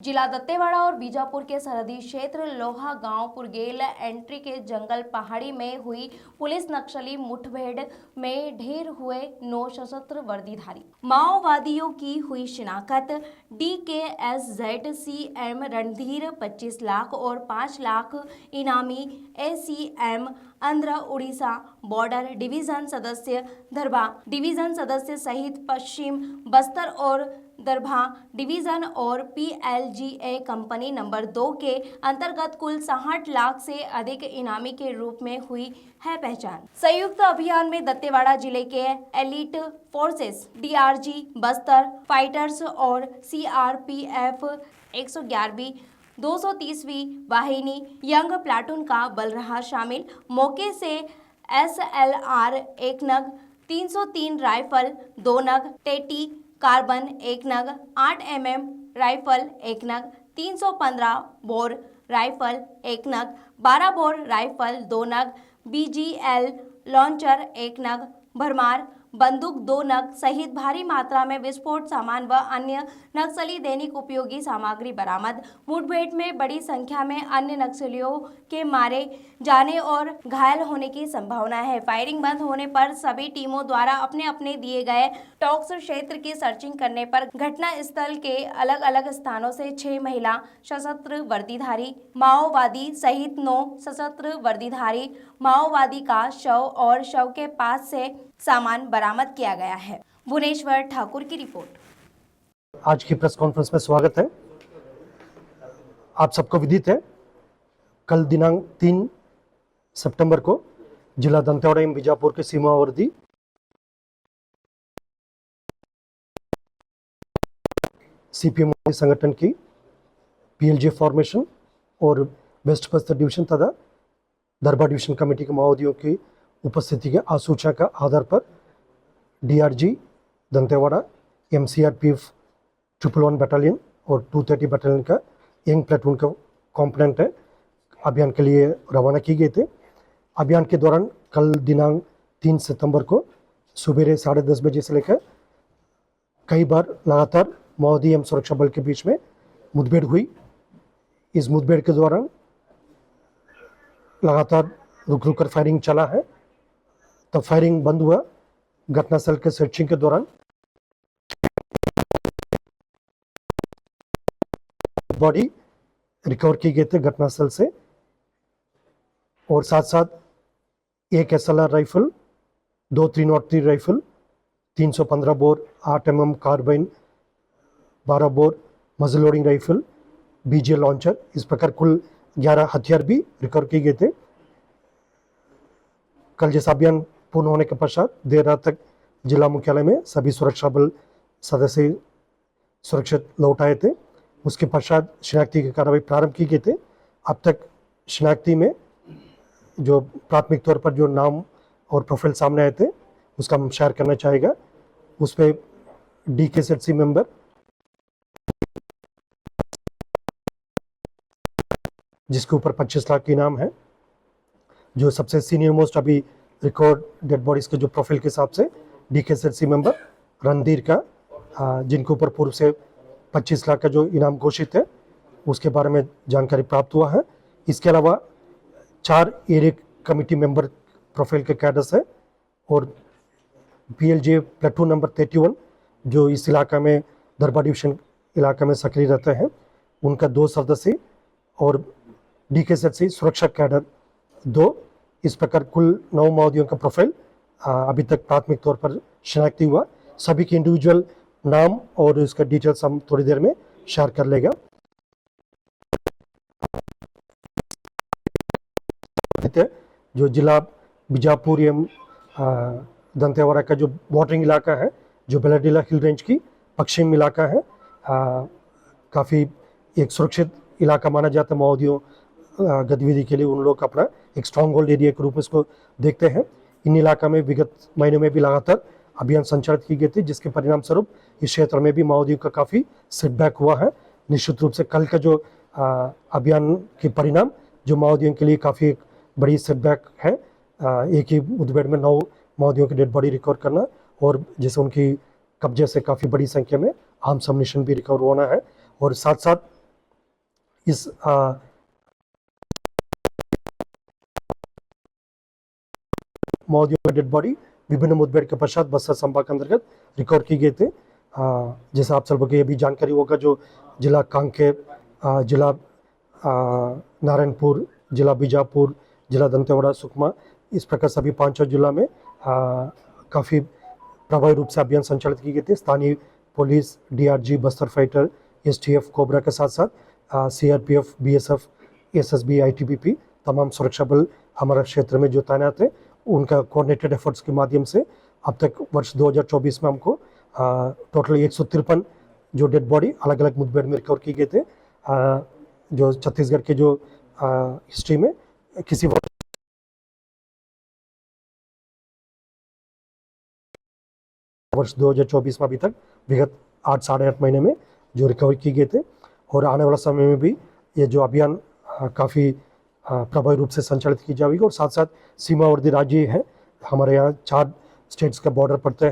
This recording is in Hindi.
जिला दंतेवाड़ा और बीजापुर के सरहदी क्षेत्र लोहा गांव पुरगेल एंट्री के जंगल पहाड़ी में हुई पुलिस नक्सली मुठभेड़ में ढेर हुए 9 सशस्त्र वर्दीधारी माओवादियों की हुई शिनाख्त। DKSZ-CM रणधीर 25 लाख और 5 लाख इनामी ACM Andhra Orissa border division सदस्य दरभा डिवीजन सदस्य सहित पश्चिम बस्तर और दरभा डिवीजन और PLGA कंपनी नंबर 2 के अंतर्गत कुल 60 लाख से अधिक इनामी के रूप में हुई है पहचान। संयुक्त अभियान में दंतेवाड़ा जिले के elite forces DRG Bastar fighters और CRPF 111वीं 230वीं वाहिनी यंग प्लाटून का बल रहा शामिल। मौके से SLR 1 नग, 303 राइफल 2 नग, टेटी कार्बन 1 नग, 8 mm राइफल 1 नग, 315 बोर राइफल 1 नग, 12 बोर राइफल 2 नग, BGL लॉन्चर 1 नग, भरमार बंदूक 2 नग सहित भारी मात्रा में विस्फोट सामान व अन्य नक्सली दैनिक उपयोगी सामग्री बरामद। मुठभेड़ में बड़ी संख्या में अन्य नक्सलियों के मारे जाने और घायल होने की संभावना है। फायरिंग बंद होने पर सभी टीमों द्वारा अपने अपने दिए गए टॉक्स क्षेत्र की सर्चिंग करने पर घटना स्थल के अलग अलग स्थानों से 6 महिला सशस्त्र वर्दीधारी माओवादी सहित 9 सशस्त्र वर्दीधारी माओवादी का शव और शव के पास से सामान बरामद किया गया है। भुवनेश्वर ठाकुर की रिपोर्ट। आज की प्रेस कॉन्फ्रेंस में स्वागत है। आप सबको विदित है, कल दिनांक 3 सितंबर को जिला दंतेवाड़ा एवं बीजापुर के सीमावर्ती CPM संगठन की PLG फॉर्मेशन और वेस्ट बस्तर डिवीजन तथा दरबा डिवीजन कमेटी के माओवादियों की उपस्थिति के आसूचना का आधार पर DRG दंतेवाड़ा MCRPF 111 बटालियन और 230 बटालियन का यंग प्लेटून का कॉम्पोनेंट है अभियान के लिए रवाना किए गए थे। अभियान के दौरान कल दिनांक 3 सितंबर को सुबह 10:30 बजे से लेकर कई बार लगातार माओवादी एवं सुरक्षा बल के बीच में मुठभेड़ हुई। इस मुठभेड़ के दौरान लगातार रुक कर फायरिंग चला है। तब फायरिंग बंद हुआ। घटनास्थल के सर्चिंग के दौरान बॉडी रिकवर की गई थे घटनास्थल से और साथ साथ एक SLR rifle, 2 303 rifle, 315 bore 8 mm carbine, 12 bore muzzle loading rifle, BGL launcher, इस प्रकार कुल 11 हथियार भी रिकवर किए गए थे। कल जैसा अभियान पूर्ण होने के पश्चात देर रात तक जिला मुख्यालय में सभी सुरक्षा बल सदस्य सुरक्षित लौट आए थे। उसके पश्चात शिनाख्ती की कार्रवाई प्रारंभ की गई थे। अब तक शिनाख्ती में जो प्राथमिक तौर पर जो नाम और प्रोफाइल सामने आए थे उसका हम शेयर करना चाहेगा। उस पर DKSZ मेंबर जिसके ऊपर 25 लाख की इनाम है, जो सबसे सीनियर मोस्ट अभी रिकॉर्ड डेड बॉडीज के जो प्रोफाइल के हिसाब से DKSZ मेंबर रणधीर का, जिनके ऊपर पूर्व से 25 लाख का जो इनाम घोषित है उसके बारे में जानकारी प्राप्त हुआ है। इसके अलावा 4 एरिया कमेटी मेंबर प्रोफाइल के कैडर्स है और PLG प्लेटून नंबर 31 जो इस इलाका में दरबा डिवीजन इलाका में सक्रिय रहते हैं, उनका 2 सदस्य और DKSZ सुरक्षा कैडर 2। इस प्रकार कुल 9 माओवादियों का प्रोफाइल अभी तक प्राथमिक तौर पर शिनाख्ती हुआ। सभी के इंडिविजुअल नाम और इसका डिटेल्स हम थोड़ी देर में शेयर कर लेगा। जो जिला बीजापुर एवं दंतेवाड़ा का जो बॉर्डरिंग इलाका है, जो बेलाडीला हिल रेंज की पश्चिम इलाका है, काफ़ी एक सुरक्षित इलाका माना जाता है। माओवादियों गतिविधि के लिए उन लोग अपना एक स्ट्रॉन्ग होल्ड एरिया के रूप में इसको देखते हैं। इन इलाका में विगत महीनों में भी लगातार अभियान संचालित की गई थी, जिसके परिणाम स्वरूप इस क्षेत्र में भी माओवादियों का काफ़ी सेटबैक हुआ है। निश्चित रूप से कल का जो अभियान के परिणाम जो माओवादियों के लिए काफ़ी एक बड़ी सेटबैक है। एक ही मुठभेड़ में 9 माओवादियों की डेड बॉडी रिकवर करना और जैसे उनकी कब्जे से काफ़ी बड़ी संख्या में आर्म्स एम्युनिशन भी रिकवर होना है। और साथ साथ इस मौजूद डेड बॉडी विभिन्न मुठभेड़ के पश्चात बस्तर संभाग के अंतर्गत रिकॉर्ड की गए थे। जैसे आप सबको ये भी जानकारी होगा, जो जिला कांकेर, जिला नारायणपुर, जिला बीजापुर, जिला दंतेवाड़ा, सुकमा, इस प्रकार सभी 5 जिला में काफ़ी प्रभावी रूप से अभियान संचालित की गई थी। स्थानीय police, DRG, Bastar fighter, STF, cobra के साथ साथ CRPF, BSF, SSB, ITBP, तमाम सुरक्षा बल हमारे क्षेत्र में जो तैनात है, उनका कोऑर्डिनेटेड एफर्ट्स के माध्यम से अब तक वर्ष 2024 में हमको टोटल 153 जो डेड बॉडी अलग अलग मुठभेड़ में रिकवर की गए थे। जो छत्तीसगढ़ के जो हिस्ट्री में किसी वर्ष 2024 में अभी तक विगत 8 साढ़े 8 महीने में जो रिकवर की गए थे। और आने वाला समय में भी ये जो अभियान काफ़ी प्रभावी रूप से संचालित की जाएगी। और साथ साथ सीमावर्ती राज्य है, हमारे यहाँ 4 स्टेट्स का बॉर्डर पड़ते हैं।